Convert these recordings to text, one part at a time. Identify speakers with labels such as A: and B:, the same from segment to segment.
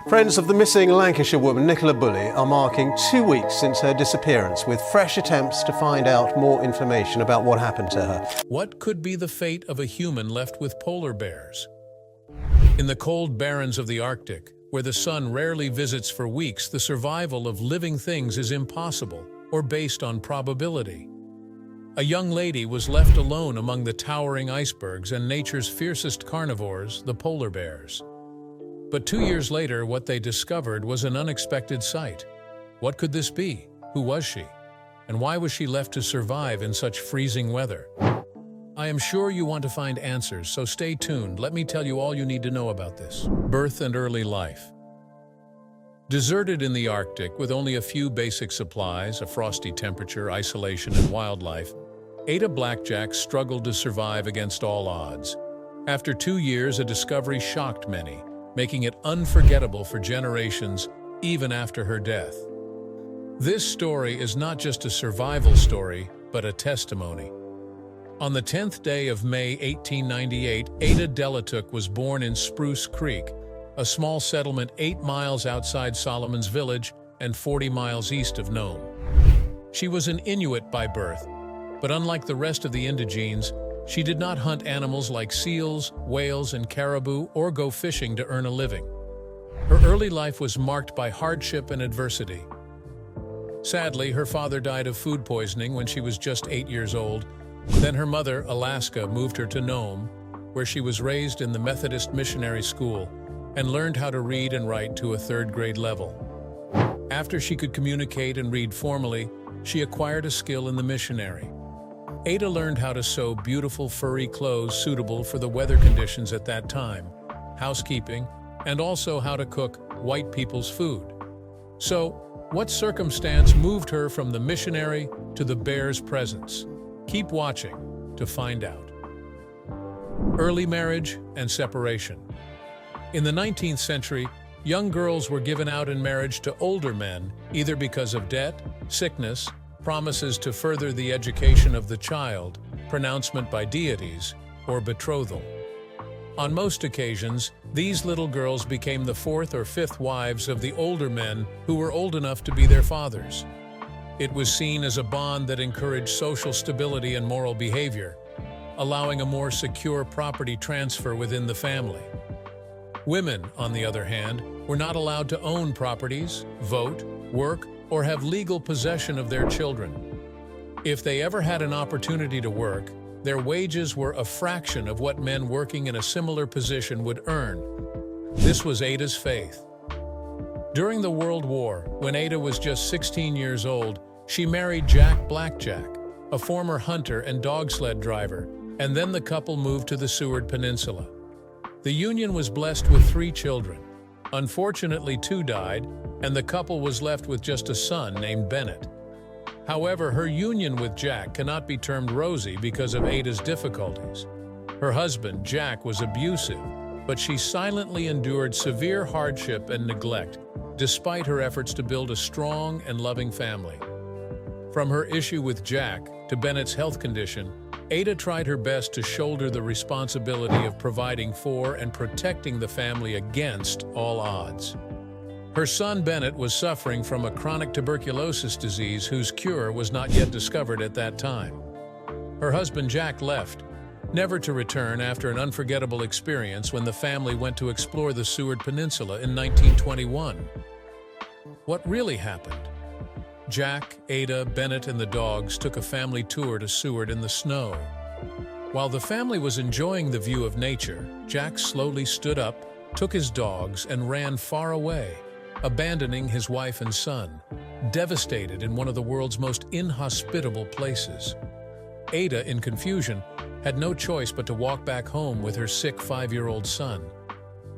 A: Friends of the missing Lancashire woman Nicola Bulley are marking 2 weeks since her disappearance, with fresh attempts to find out more information about what happened to her.
B: What could be the fate of a human left with polar bears? In the cold barrens of the Arctic, where the sun rarely visits for weeks, the survival of living things is impossible or based on probability. A young lady was left alone among the towering icebergs and nature's fiercest carnivores, the polar bears. But 2 years later, what they discovered was an unexpected sight. What could this be? Who was she? And why was she left to survive in such freezing weather? I am sure you want to find answers, so stay tuned. Let me tell you all you need to know about this. Birth and early life. Deserted in the Arctic with only a few basic supplies, a frosty temperature, isolation, and wildlife, Ada Blackjack struggled to survive against all odds. After 2 years, a discovery shocked many, making it unforgettable for generations, even after her death. This story is not just a survival story, but a testimony. On the 10th day of May 1898, Ada Delatuk was born in Spruce Creek, a small settlement 8 miles outside Solomon's Village and 40 miles east of Nome. She was an Inuit by birth, but unlike the rest of the indigenes, she did not hunt animals like seals, whales, and caribou or go fishing to earn a living. Her early life was marked by hardship and adversity. Sadly, her father died of food poisoning when she was just 8 years old. Then her mother, Alaska, moved her to Nome, where she was raised in the Methodist missionary school and learned how to read and write to a 3rd grade level. After she could communicate and read formally, she acquired a skill in the missionary. Ada learned how to sew beautiful furry clothes suitable for the weather conditions at that time, housekeeping, and also how to cook white people's food. So, what circumstance moved her from the missionary to the bear's presence? Keep watching to find out. Early marriage and separation. In the 19th century, young girls were given out in marriage to older men, either because of debt, sickness, promises to further the education of the child, pronouncement by deities, or betrothal. On most occasions, these little girls became the 4th or 5th wives of the older men who were old enough to be their fathers. It was seen as a bond that encouraged social stability and moral behavior, allowing a more secure property transfer within the family. Women, on the other hand, were not allowed to own properties, vote, work, or have legal possession of their children. If they ever had an opportunity to work, their wages were a fraction of what men working in a similar position would earn. This was Ada's faith. During the World War, when Ada was just 16 years old, she married Jack Blackjack, a former hunter and dog sled driver, and then the couple moved to the Seward Peninsula. The union was blessed with 3 children. Unfortunately, 2 died, and the couple was left with just a son named Bennett. However, her union with Jack cannot be termed rosy because of Ada's difficulties. Her husband, Jack, was abusive, but she silently endured severe hardship and neglect, despite her efforts to build a strong and loving family. From her issue with Jack to Bennett's health condition, Ada tried her best to shoulder the responsibility of providing for and protecting the family against all odds. Her son Bennett was suffering from a chronic tuberculosis disease whose cure was not yet discovered at that time. Her husband Jack left, never to return after an unforgettable experience when the family went to explore the Seward Peninsula in 1921. What really happened? Jack, Ada, Bennett, and the dogs took a family tour to Seward in the snow. While the family was enjoying the view of nature, Jack slowly stood up, took his dogs, and ran far away, abandoning his wife and son, devastated in one of the world's most inhospitable places. Ada, in confusion, had no choice but to walk back home with her sick 5-year-old son.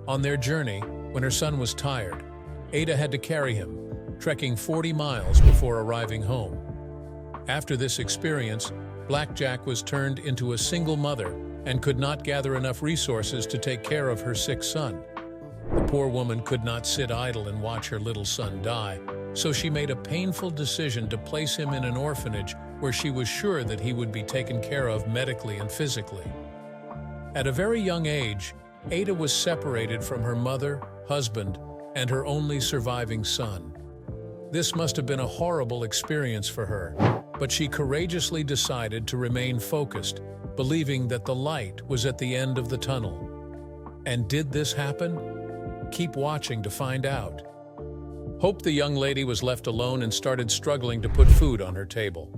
B: On their journey, when her son was tired, Ada had to carry him, trekking 40 miles before arriving home. After this experience, Blackjack was turned into a single mother and could not gather enough resources to take care of her sick son. The poor woman could not sit idle and watch her little son die, so she made a painful decision to place him in an orphanage where she was sure that he would be taken care of medically and physically. At a very young age, Ada was separated from her mother, husband, and her only surviving son. This must have been a horrible experience for her, but she courageously decided to remain focused, believing that the light was at the end of the tunnel. And did this happen? Keep watching to find out. Hope the young lady was left alone and started struggling to put food on her table.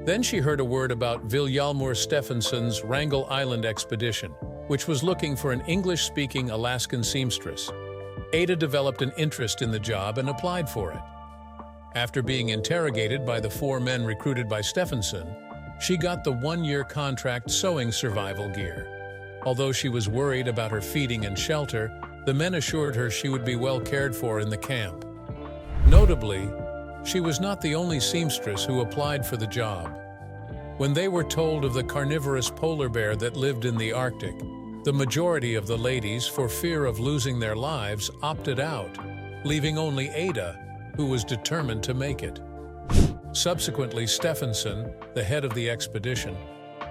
B: Then she heard a word about Vilhjalmur Stefansson's Wrangel Island expedition, which was looking for an English-speaking Alaskan seamstress. Ada developed an interest in the job and applied for it. After being interrogated by the 4 men recruited by Stefansson, she got the 1-year contract sewing survival gear. Although she was worried about her feeding and shelter, the men assured her she would be well cared for in the camp. Notably, she was not the only seamstress who applied for the job. When they were told of the carnivorous polar bear that lived in the Arctic, the majority of the ladies, for fear of losing their lives, opted out, leaving only Ada, who was determined to make it. Subsequently, Stefansson, the head of the expedition,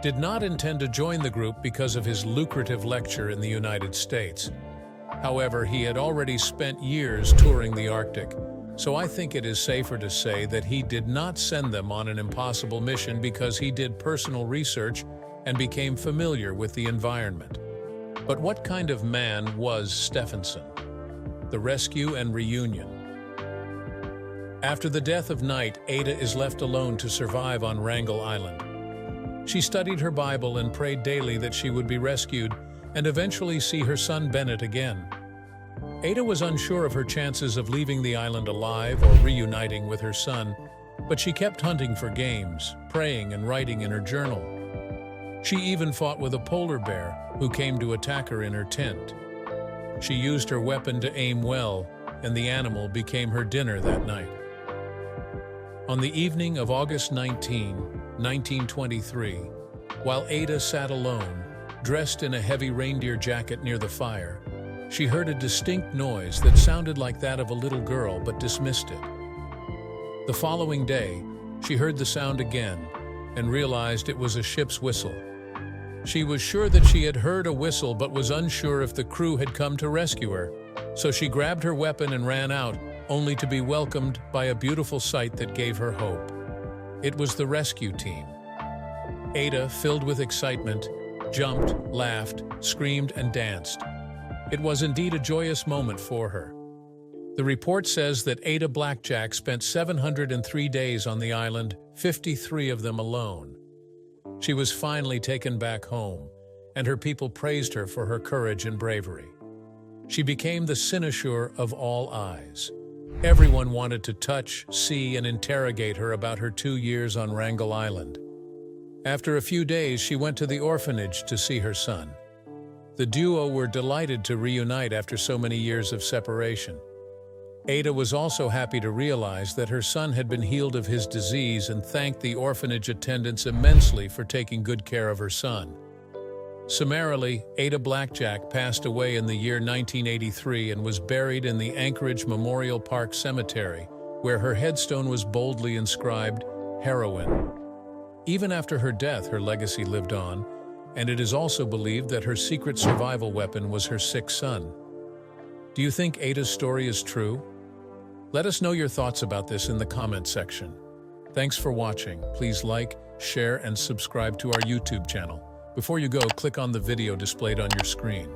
B: did not intend to join the group because of his lucrative lecture in the United States. However, he had already spent years touring the Arctic, so I think it is safer to say that he did not send them on an impossible mission because he did personal research and became familiar with the environment. But what kind of man was Stefansson? The rescue and reunion. After the death of Knight, Ada is left alone to survive on Wrangel Island. She studied her Bible and prayed daily that she would be rescued and eventually see her son Bennett again. Ada was unsure of her chances of leaving the island alive or reuniting with her son, but she kept hunting for games, praying and writing in her journal. She even fought with a polar bear who came to attack her in her tent. She used her weapon to aim well, and the animal became her dinner that night. On the evening of August 19, 1923, while Ada sat alone, dressed in a heavy reindeer jacket near the fire, she heard a distinct noise that sounded like that of a little girl but dismissed it. The following day, she heard the sound again and realized it was a ship's whistle. She was sure that she had heard a whistle but was unsure if the crew had come to rescue her, so she grabbed her weapon and ran out, only to be welcomed by a beautiful sight that gave her hope. It was the rescue team. Ada, filled with excitement, jumped, laughed, screamed, and danced. It was indeed a joyous moment for her. The report says that Ada Blackjack spent 703 days on the island, 53 of them alone. She was finally taken back home, and her people praised her for her courage and bravery. She became the cynosure of all eyes. Everyone wanted to touch, see, and interrogate her about her 2 years on Wrangel Island. After a few days, she went to the orphanage to see her son. The duo were delighted to reunite after so many years of separation. Ada was also happy to realize that her son had been healed of his disease and thanked the orphanage attendants immensely for taking good care of her son. Summarily, Ada Blackjack passed away in the year 1983 and was buried in the Anchorage Memorial Park Cemetery, where her headstone was boldly inscribed, "Heroine." Even after her death, her legacy lived on, and it is also believed that her secret survival weapon was her sick son. Do you think Ada's story is true? Let us know your thoughts about this in the comment section. Thanks for watching. Please like, share, and subscribe to our YouTube channel. Before you go, click on the video displayed on your screen.